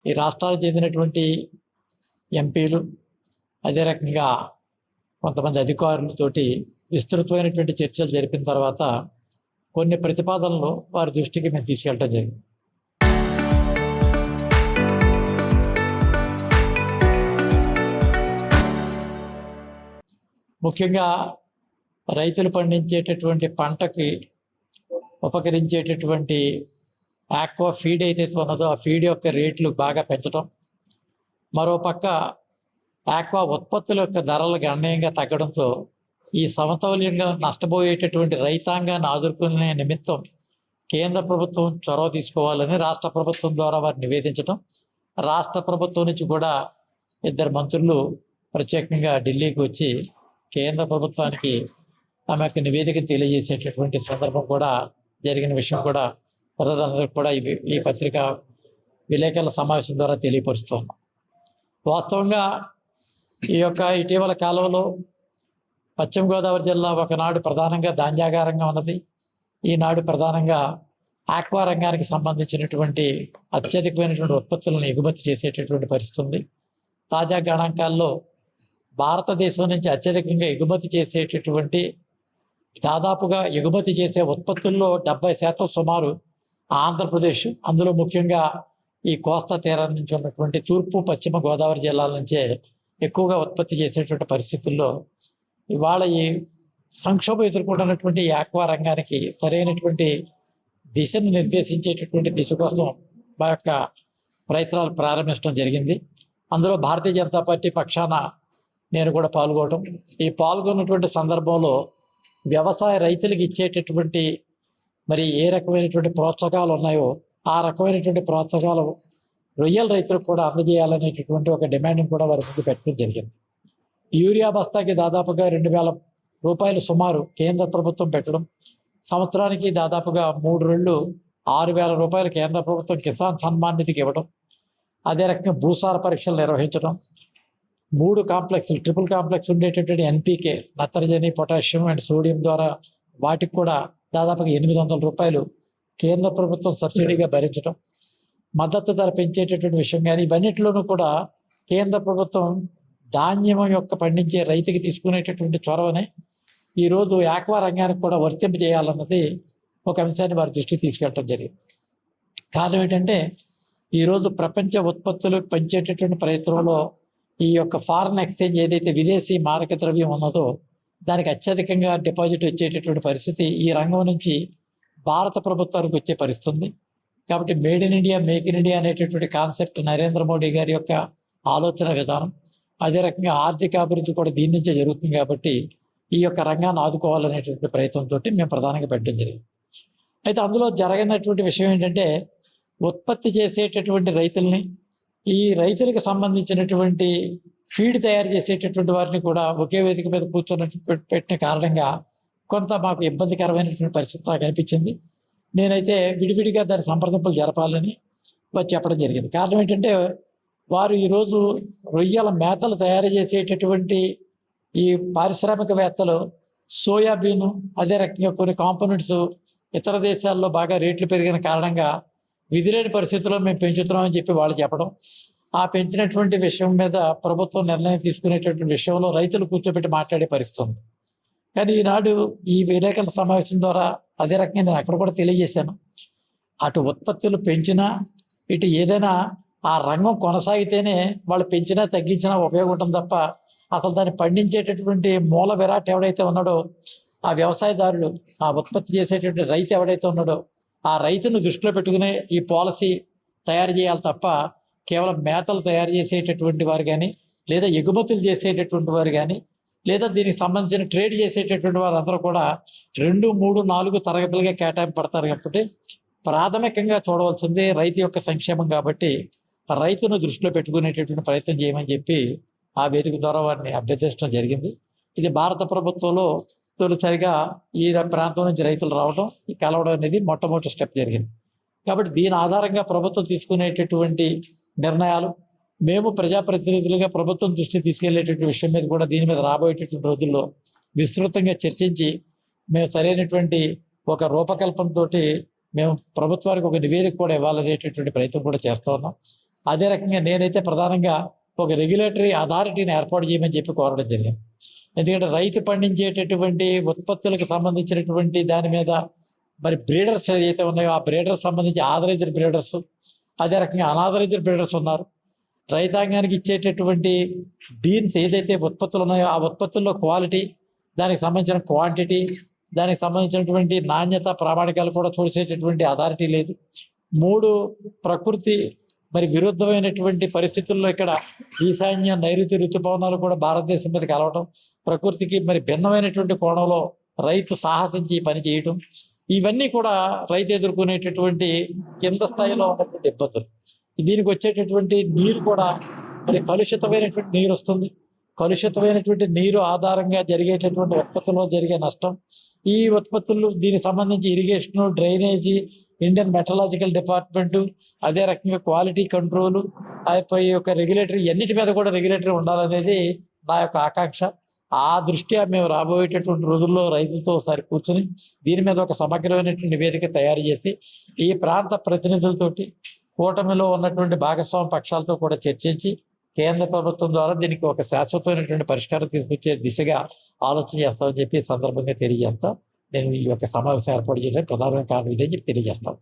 ఈ రాష్ట్రాలకు చెందినటువంటి ఎంపీలు, అదే రకంగా కొంతమంది అధికారులతోటి విస్తృతమైనటువంటి చర్చలు జరిపిన తర్వాత కొన్ని ప్రతిపాదనలు వారి దృష్టికి మేము తీసుకెళ్ళటం జరిగింది. ముఖ్యంగా రైతులు పండించేటటువంటి పంటకి ఉపకరించేటటువంటి ఆక్వా ఫీడ్ ఏదైతే ఉన్నదో ఆ ఫీడ్ యొక్క రేట్లు బాగా పెంచడం, మరోపక్క ఆక్వా ఉత్పత్తుల యొక్క ధరలు గణనీయంగా తగ్గడంతో ఈ సమతౌల్యంగా నష్టపోయేటటువంటి రైతాంగాన్ని ఆదుకునే నిమిత్తం కేంద్ర ప్రభుత్వం చొరవ తీసుకోవాలని రాష్ట్ర ప్రభుత్వం ద్వారా వారు నివేదించడం, రాష్ట్ర ప్రభుత్వం నుంచి కూడా 2 మంత్రులు ప్రత్యేకంగా ఢిల్లీకి వచ్చి కేంద్ర ప్రభుత్వానికి తమ యొక్క నివేదిక తెలియజేసేటటువంటి సందర్భం కూడా జరిగిన విషయం కూడా ప్రజలందరికీ కూడా ఈ పత్రికా విలేకరుల సమావేశం ద్వారా తెలియపరుస్తున్నాం. వాస్తవంగా ఈ యొక్క ఇటీవల కాలంలో పశ్చిమ గోదావరి జిల్లా ఒకనాడు ప్రధానంగా ధాన్యాగారంగా ఉన్నది. ఈనాడు ప్రధానంగా ఆక్వా రంగానికి సంబంధించినటువంటి అత్యధికమైనటువంటి ఉత్పత్తులను ఎగుమతి చేసేటటువంటి పరిస్థితి ఉంది. తాజా గణాంకాల్లో భారతదేశం నుంచి అత్యధికంగా ఎగుమతి చేసేటటువంటి దాదాపుగా ఎగుమతి చేసే ఉత్పత్తుల్లో 70% సుమారు ఆంధ్రప్రదేశ్, అందులో ముఖ్యంగా ఈ కోస్తా తీరం నుంచి ఉన్నటువంటి తూర్పు పశ్చిమ గోదావరి జిల్లాల నుంచే ఎక్కువగా ఉత్పత్తి చేసేటువంటి పరిస్థితుల్లో ఇవాళ ఈ సంక్షోభం ఎదుర్కొంటున్నటువంటి ఈ ఆక్వా రంగానికి సరైనటువంటి దిశను నిర్దేశించేటటువంటి దిశ కోసం మా యొక్క ప్రయత్నాలు ప్రారంభించడం జరిగింది. అందులో భారతీయ జనతా పార్టీ పక్షాన నేను కూడా పాల్గొనడం, ఈ పాల్గొన్నటువంటి సందర్భంలో వ్యవసాయ రైతులకు ఇచ్చేటటువంటి మరి ఏ రకమైనటువంటి ప్రోత్సాహకాలు ఉన్నాయో ఆ రకమైనటువంటి ప్రోత్సాహకాలు రొయ్యల రైతులకు కూడా అందజేయాలనేటటువంటి ఒక డిమాండ్ని కూడా వారి ముందు పెట్టడం జరిగింది. యూరియా బస్తాకి దాదాపుగా 2,000 రూపాయలు సుమారు కేంద్ర ప్రభుత్వం పెట్టడం, సంవత్సరానికి దాదాపుగా 3 రెళ్ళు 6,000 రూపాయలు కేంద్ర ప్రభుత్వం కిసాన్ సన్మాన్ నిధికి ఇవ్వడం, అదే రకంగా భూసార పరీక్షలు నిర్వహించడం, 3 కాంప్లెక్స్లు ట్రిపుల్ కాంప్లెక్స్ ఉండేటటువంటి ఎన్పీకే నత్రజని, పొటాషియం అండ్ సోడియం ద్వారా వాటికి కూడా దాదాపుగా 800 రూపాయలు కేంద్ర ప్రభుత్వం సబ్సిడీగా భరించడం, మద్దతు ధర పెంచేటటువంటి విషయం కానీ ఇవన్నిటిలోనూ కూడా కేంద్ర ప్రభుత్వం ధాన్యం యొక్క పండించే రైతుకి తీసుకునేటటువంటి చొరవని ఈరోజు ఆక్వా రంగానికి కూడా వర్తింపజేయాలన్నది ఒక అంశాన్ని వారి దృష్టికి తీసుకెళ్ళడం జరిగింది. కారణం ఏంటంటే ఈరోజు ప్రపంచ ఉత్పత్తులు పెంచేటటువంటి ప్రయత్నంలో ఈ యొక్క ఫారిన్ ఎక్స్చేంజ్ ఏదైతే విదేశీ మారక ద్రవ్యం ఉన్నదో దానికి అత్యధికంగా డిపాజిట్ వచ్చేటటువంటి పరిస్థితి ఈ రంగం నుంచి భారత ప్రభుత్వానికి వచ్చే పరిస్థితి ఉంది. కాబట్టి made in India, make in India అనేటటువంటి కాన్సెప్ట్ నరేంద్ర మోడీ గారి యొక్క ఆలోచన విధానం, అదే రకంగా ఆర్థిక అభివృద్ధి కూడా దీని నుంచే జరుగుతుంది. కాబట్టి ఈ యొక్క రంగాన్ని ఆదుకోవాలనేటువంటి ప్రయత్నంతో మేము ప్రధానంగా పెట్టడం జరిగింది. అయితే అందులో జరగనటువంటి విషయం ఏంటంటే ఉత్పత్తి చేసేటటువంటి రైతుల్ని, ఈ రైతులకు సంబంధించినటువంటి ఫీడ్ తయారు చేసేటటువంటి వారిని కూడా ఒకే వేదిక మీద కూర్చొని పెట్టిన కారణంగా కొంత మాకు ఇబ్బందికరమైనటువంటి పరిస్థితి నాకు అనిపించింది. నేనైతే విడివిడిగా దాని సంప్రదింపులు జరపాలని చెప్పడం జరిగింది. కారణం ఏంటంటే వారు ఈరోజు రొయ్యల మేతలు తయారు చేసేటటువంటి ఈ పారిశ్రామికవేత్తలు సోయాబీను, అదే రకంగా కొన్ని కాంపోనెంట్స్ ఇతర దేశాల్లో బాగా రేట్లు పెరిగిన కారణంగా విధిలేని పరిస్థితుల్లో మేము పెంచుతున్నామని చెప్పి వాళ్ళు చెప్పడం, ఆ పెంచినటువంటి విషయం మీద ప్రభుత్వం నిర్ణయం తీసుకునేటటువంటి విషయంలో రైతులు కూర్చోబెట్టి మాట్లాడే పరిస్థితి ఉంది. కానీ ఈనాడు ఈ విలేకరుల సమావేశం ద్వారా అదే రకంగా నేను అక్కడ కూడా తెలియజేశాను, అటు ఉత్పత్తులు పెంచినా ఇటు ఏదైనా ఆ రంగం కొనసాగితేనే వాళ్ళు పెంచినా తగ్గించినా ఉపయోగం ఉంటుంది తప్ప అసలు దాన్ని పండించేటటువంటి మూల విరాట్ ఎవడైతే ఉన్నాడో ఆ వ్యవసాయదారులు, ఆ ఉత్పత్తి చేసేటటువంటి రైతు ఎవడైతే ఉన్నాడో ఆ రైతును దృష్టిలో పెట్టుకునే ఈ పాలసీ తయారు చేయాలి తప్ప కేవలం మేతలు తయారు చేసేటటువంటి వారు కానీ, లేదా ఎగుమతులు చేసేటటువంటి వారు కానీ, లేదా దీనికి సంబంధించిన ట్రేడ్ చేసేటటువంటి వారు అందరూ కూడా 2, 3, 4 తరగతులుగా కేటాయింపడతారు. కాబట్టి ప్రాథమికంగా చూడవలసింది రైతు యొక్క సంక్షేమం. కాబట్టి రైతును దృష్టిలో పెట్టుకునేటటువంటి ప్రయత్నం చేయమని చెప్పి ఆ వేదిక ద్వారా వారిని అభ్యర్థించడం జరిగింది. ఇది భారత ప్రభుత్వంలో తొలిసారిగా ఈ ప్రాంతం నుంచి రైతులు రావడం, ఈ కలవడం అనేది మొట్టమొదటి స్టెప్ జరిగింది. కాబట్టి దీని ఆధారంగా ప్రభుత్వం తీసుకునేటటువంటి నిర్ణయాలు మేము ప్రజాప్రతినిధులుగా ప్రభుత్వం దృష్టి తీసుకెళ్లేటటువంటి విషయం మీద కూడా దీని మీద రాబోయేటటువంటి రోజుల్లో విస్తృతంగా చర్చించి మేము సరైనటువంటి ఒక రూపకల్పనతో మేము ప్రభుత్వానికి ఒక నివేదిక కూడా ఇవ్వాలనేటటువంటి ప్రయత్నం కూడా చేస్తూ ఉన్నాం. అదే రకంగా నేనైతే ప్రధానంగా ఒక రెగ్యులేటరీ అథారిటీని ఏర్పాటు చేయమని చెప్పి కోరడం జరిగింది. ఎందుకంటే రైతు పండించేటటువంటి ఉత్పత్తులకు సంబంధించినటువంటి దాని మీద మరి బ్రీడర్స్ ఏదైతే ఉన్నాయో ఆ బ్రీడర్స్ సంబంధించి ఆథరైజ్డ్ బ్రీడర్స్, అదే రకంగా అనాథరైజ్డ్ బ్రీడర్స్ ఉన్నారు. రైతాంగానికి ఇచ్చేటటువంటి బీన్స్ ఏదైతే ఉత్పత్తులు ఉన్నాయో ఆ ఉత్పత్తుల్లో క్వాలిటీ, దానికి సంబంధించిన క్వాంటిటీ, దానికి సంబంధించినటువంటి నాణ్యత ప్రామాణికాలు కూడా చూసేటటువంటి అథారిటీ లేదు. 3 ప్రకృతి మరి విరుద్ధమైనటువంటి పరిస్థితుల్లో ఇక్కడ ఈశాన్య నైరుతి ఋతుపవనాలు కూడా భారతదేశం మీద కలవటం, ప్రకృతికి మరి భిన్నమైనటువంటి కోణంలో రైతు సాహసించి పని చేయటం, ఇవన్నీ కూడా రైతు ఎదుర్కొనేటటువంటి కింద స్థాయిలో ఉన్నటువంటి ఇబ్బందులు. దీనికి వచ్చేటటువంటి నీరు కూడా మరి కలుషితమైనటువంటి నీరు వస్తుంది. కలుషితమైనటువంటి నీరు ఆధారంగా జరిగేటటువంటి ఉత్పత్తుల్లో జరిగే నష్టం, ఈ ఉత్పత్తులు దీనికి సంబంధించి irrigation, drainage, Indian metrological department, అదే రకంగా క్వాలిటీ కంట్రోలు, అయిపోయి యొక్క రెగ్యులేటరీ, అన్నిటి మీద కూడా రెగ్యులేటరీ ఉండాలనేది నా యొక్క ఆకాంక్ష. ఆ దృష్ట్యా మేము రాబోయేటటువంటి రోజుల్లో రైతులతో ఒకసారి కూర్చొని దీని మీద ఒక సమగ్రమైనటువంటి నివేదిక తయారు చేసి ఈ ప్రాంత ప్రతినిధులతోటి, కూటమిలో ఉన్నటువంటి భాగస్వామ్య పక్షాలతో కూడా చర్చించి కేంద్ర ప్రభుత్వం ద్వారా దీనికి ఒక శాశ్వతమైనటువంటి పరిష్కారం తీసుకొచ్చే దిశగా ఆలోచన చేస్తామని చెప్పి సందర్భంగా తెలియజేస్తాం. నేను ఈ యొక్క సమావేశం ఏర్పాటు చేయడానికి ప్రధానమైన కారణం ఇదని చెప్పి తెలియజేస్తాం.